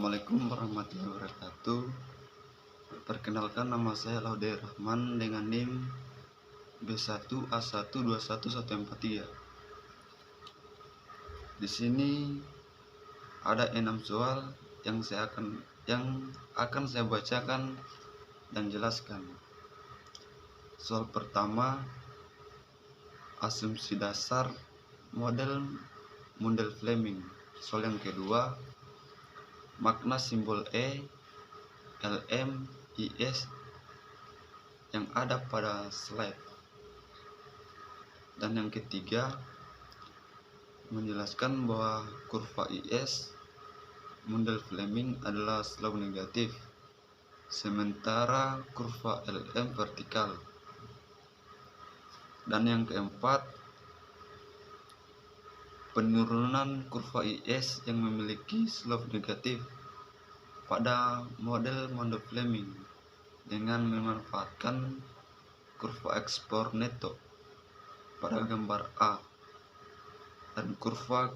Assalamualaikum warahmatullahi wabarakatuh. Perkenalkan, nama saya Laude Rahman dengan NIM B1A1211143. Di sini ada 6 soal yang akan saya bacakan dan jelaskan. Soal pertama, asumsi dasar model Mundell-Fleming. Soal yang kedua, makna simbol E, LM, IS yang ada pada slide. Dan yang ketiga, menjelaskan bahwa kurva IS Mundell-Fleming adalah selalu negatif, sementara kurva LM vertikal. Dan yang keempat, penurunan kurva IS yang memiliki slope negatif pada model Mundell-Fleming dengan memanfaatkan kurva ekspor neto pada gambar A dan kurva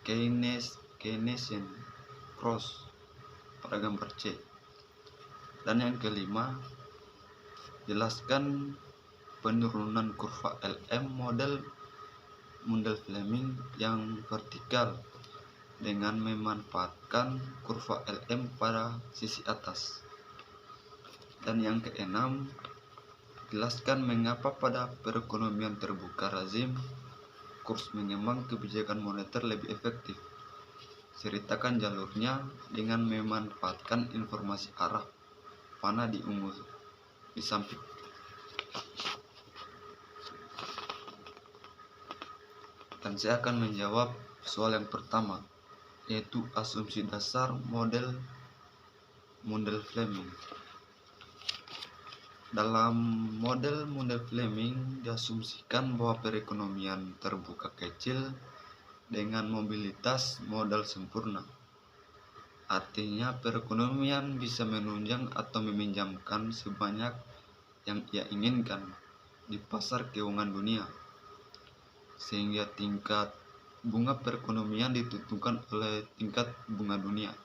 Keynesian cross pada gambar C. Dan yang kelima, jelaskan penurunan kurva LM model Mundell-Fleming yang vertikal dengan memanfaatkan kurva LM pada sisi atas. Dan yang keenam, jelaskan mengapa pada perekonomian terbuka lazim kurs mengembang kebijakan moneter lebih efektif. Ceritakan jalurnya dengan memanfaatkan informasi arah panah di samping. Dan saya akan menjawab soal yang pertama, yaitu asumsi dasar model Mundell-Fleming. Dalam model Mundell-Fleming diasumsikan bahwa perekonomian terbuka kecil dengan mobilitas modal sempurna. Artinya perekonomian bisa menunjang atau meminjamkan sebanyak yang ia inginkan di pasar keuangan dunia, sehingga tingkat bunga perekonomian ditentukan oleh tingkat bunga dunia.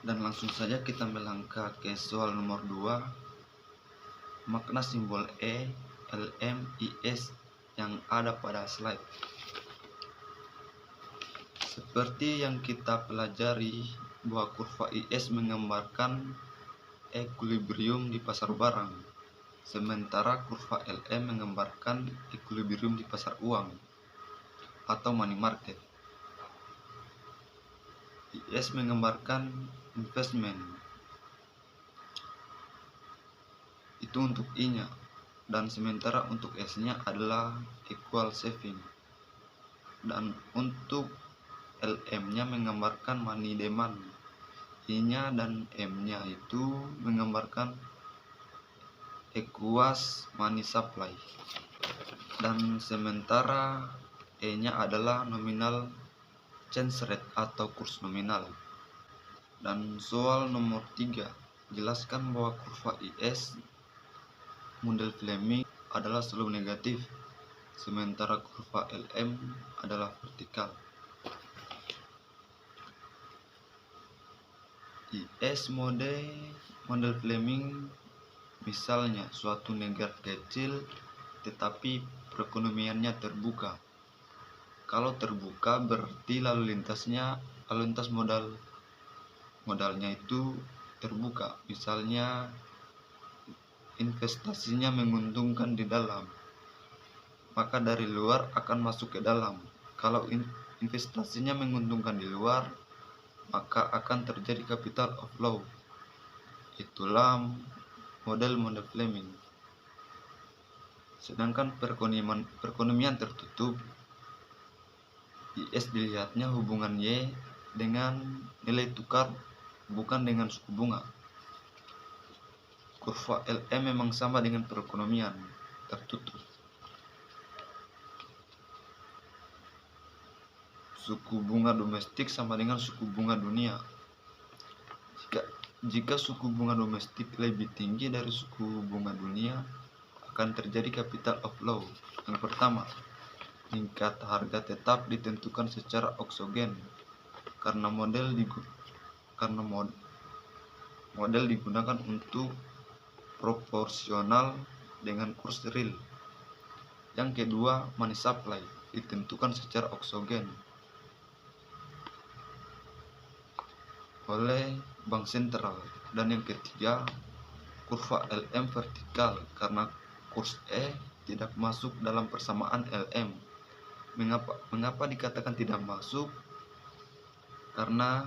Dan langsung saja kita melangkah ke soal nomor 2, makna simbol E, LM, IS yang ada pada slide. Seperti yang kita pelajari bahwa kurva IS menggambarkan equilibrium di pasar barang, sementara kurva LM menggambarkan equilibrium di pasar uang atau money market. IS menggambarkan investment, itu untuk I-nya, dan sementara untuk S-nya adalah equal saving. Dan untuk LM-nya menggambarkan money demand, I-nya dan M-nya itu menggambarkan equals money supply. Dan sementara E-nya adalah nominal change rate atau kurs nominal. Dan soal nomor 3, jelaskan bahwa kurva IS Mundell-Fleming adalah selalu negatif, sementara kurva LM adalah vertikal. IS Mundell-Fleming misalnya suatu negara kecil tetapi perekonomiannya terbuka. Kalau terbuka berarti lalu lintas modalnya itu terbuka. Misalnya investasinya menguntungkan di dalam, maka dari luar akan masuk ke dalam. Kalau investasinya menguntungkan di luar, maka akan terjadi capital outflow. Itulah model Mundell-Fleming. Sedangkan perekonomian tertutup, IS dilihatnya hubungan Y dengan nilai tukar, bukan dengan suku bunga. Kurva LM memang sama dengan perekonomian tertutup. Suku bunga domestik sama dengan suku bunga dunia. Jika suku bunga domestik lebih tinggi dari suku bunga dunia, akan terjadi capital outflow. Yang pertama. Tingkat harga tetap ditentukan secara oksogen karena model digunakan untuk proporsional dengan kurs real. Yang kedua, money supply ditentukan secara oksogen oleh bank sentral. Dan yang ketiga, kurva LM vertikal karena kurs E tidak masuk dalam persamaan LM. Mengapa dikatakan tidak masuk? Karena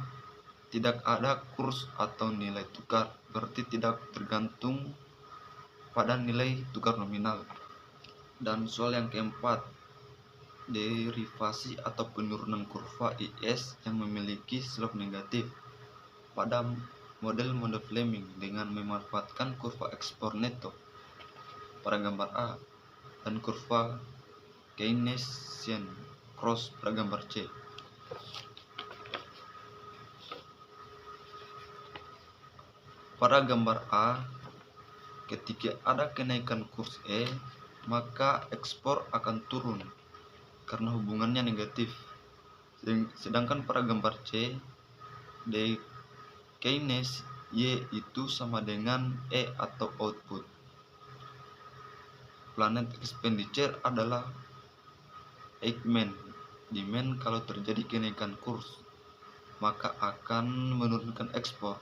tidak ada kurs atau nilai tukar, berarti tidak tergantung pada nilai tukar nominal. Dan soal yang keempat, derivasi atau penurunan kurva IS yang memiliki slope negatif pada model Fleming dengan memanfaatkan kurva ekspor neto pada gambar A dan kurva Keynesian cross pada gambar C. Pada gambar A, ketika ada kenaikan kurs E, maka ekspor akan turun karena hubungannya negatif. Sedangkan pada gambar C, D Keynes Y itu sama dengan E atau output. Planet expenditure adalah Eichmann demand. Kalau terjadi kenaikan kurs, maka akan menurunkan ekspor.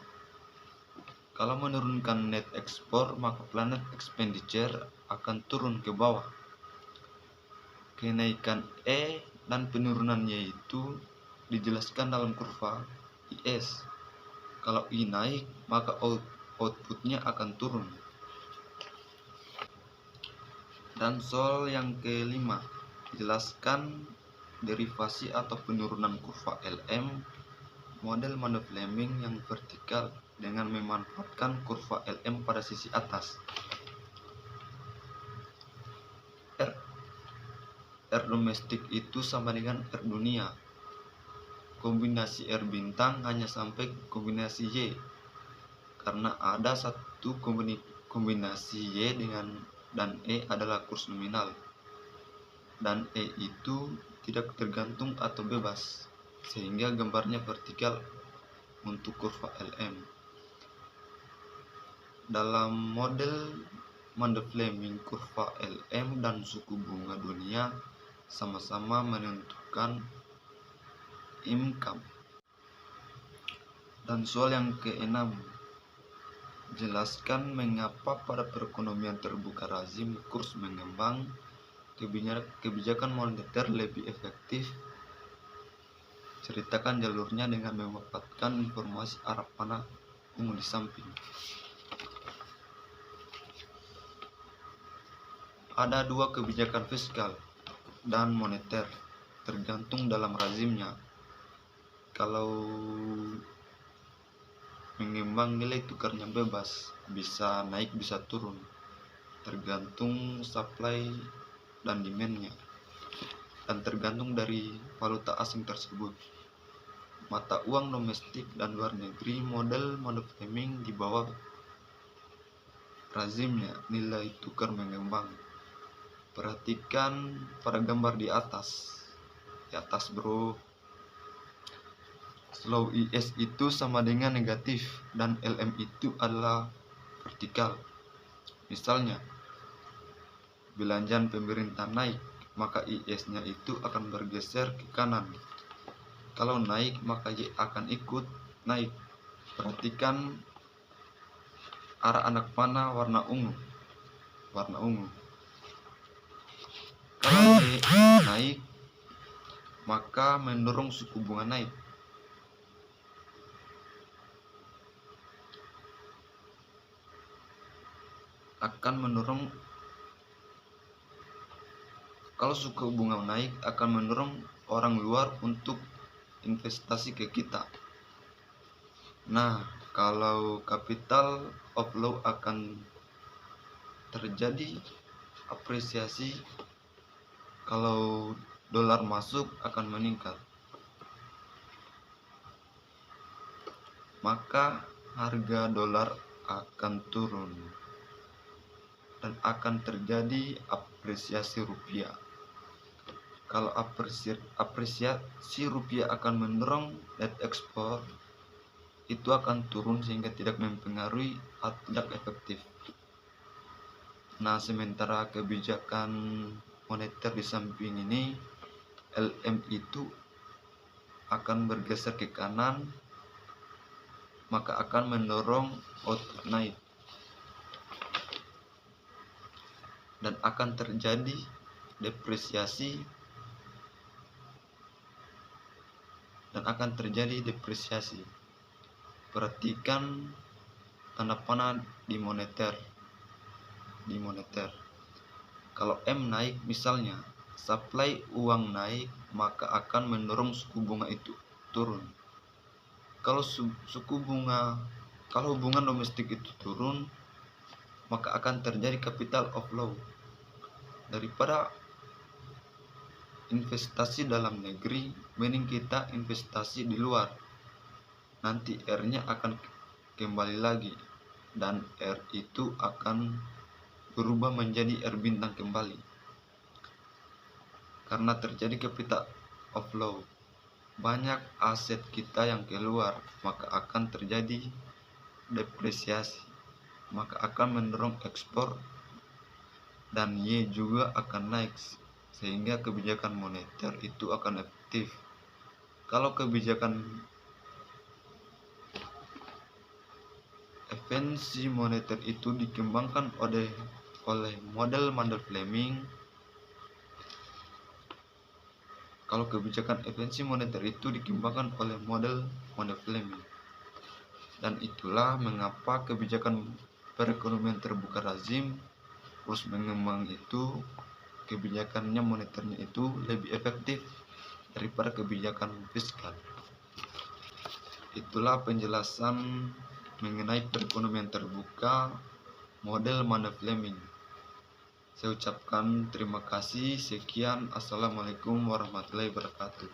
Kalau menurunkan net ekspor, maka planet expenditure akan turun ke bawah. Kenaikan E dan penurunannya itu dijelaskan dalam kurva IS. Kalau I naik, maka outputnya akan turun. Dan soal yang kelima, jelaskan derivasi atau penurunan kurva LM model Fleming yang vertikal dengan memanfaatkan kurva LM pada sisi atas. R domestik itu sama dengan R dunia. Kombinasi R bintang hanya sampai kombinasi Y, karena ada satu kombinasi Y dan E adalah kurs nominal, dan E itu tidak tergantung atau bebas, sehingga gambarnya vertikal untuk kurva LM. Dalam model Fleming, kurva LM dan suku bunga dunia sama-sama menentukan income. Dan soal yang keenam, jelaskan mengapa pada perekonomian terbuka lazim kurs mengembang, kebijakan moneter lebih efektif. Ceritakan jalurnya dengan memanfaatkan informasi arah panah ungu di samping. Ada dua kebijakan fiskal dan moneter, tergantung dalam rezimnya. Kalau mengembang, nilai tukarnya bebas, bisa naik bisa turun, tergantung supply dan demand-nya, dan tergantung dari valuta asing tersebut. Mata uang domestik dan luar negeri, model Fleming di bawah rezimnya nilai tukar mengembang. Perhatikan pada gambar di atas bro. Slow IS itu sama dengan negatif dan LM itu adalah vertikal. Misalnya, belanjaan pemerintah naik, maka IS-nya itu akan bergeser ke kanan. Kalau naik, maka Y akan ikut naik. Perhatikan arah anak panah warna ungu. Kalau Y naik, maka mendorong suku bunga naik. Kalau suku bunga naik, akan mendorong orang luar untuk investasi ke kita. Nah, kalau capital outflow akan terjadi apresiasi. Kalau dolar masuk akan meningkat, maka harga dolar akan turun dan akan terjadi apresiasi rupiah. Kalau apresiasi rupiah akan mendorong net ekspor, itu akan turun sehingga tidak mempengaruhi atau tidak efektif. Nah, sementara kebijakan moneter di samping ini, LM itu akan bergeser ke kanan, maka akan mendorong output naik dan akan terjadi depresiasi Perhatikan tanda panah di moneter. Kalau M naik misalnya, supply uang naik, maka akan mendorong suku bunga itu turun. Kalau hubungan domestik itu turun, maka akan terjadi capital outflow. Daripada investasi dalam negeri, mending kita investasi di luar. Nanti R-nya akan kembali lagi, dan R itu akan berubah menjadi R bintang kembali. Karena terjadi capital outflow, banyak aset kita yang keluar, maka akan terjadi depresiasi, maka akan mendorong ekspor, dan Y juga akan naik, sehingga kebijakan moneter itu akan efektif. Kalau kebijakan FNC moneter itu dikembangkan oleh model Fleming. Kalau kebijakan FNC moneter itu dikembangkan oleh model Fleming. Dan itulah mengapa kebijakan perekonomian terbuka lazim terus mengembang itu, kebijakannya moneternya itu lebih efektif daripada kebijakan fiskal. Itulah penjelasan mengenai perekonomian terbuka model Fleming. Saya ucapkan terima kasih. Sekian. Assalamualaikum warahmatullahi wabarakatuh.